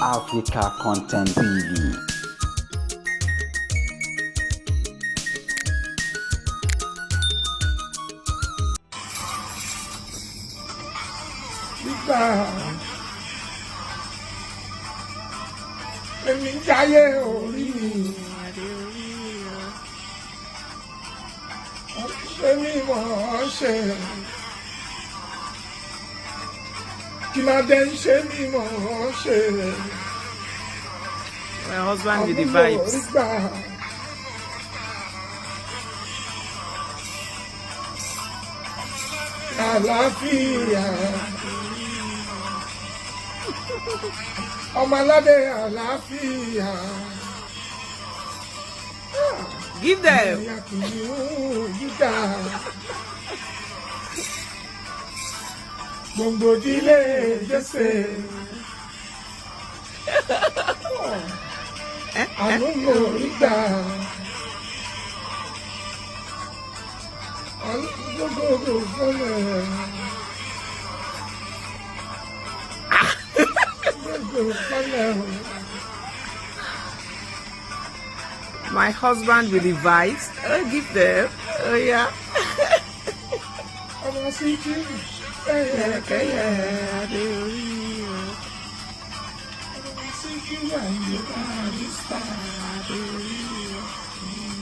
Africa Content TV. Èmi jáyé orí mi. Èmi mọ̀ ọ́ ṣe. Kí máa dẹ́ ń ṣe mí mọ̀ ọ́ ṣe. My husband with the vibes. Àlàáfíà. Ọmọ aládé àlàáfíà. Give them. Gbogbo ìdílé Jésè. Àánú mo rí gbà. Gbogbo fọlẹ̀. My husband with the vibes. Give them. Oh yeah. Ọmọ sí kí kẹ́yẹ. Ọmọ sí kí wà ní ìlú.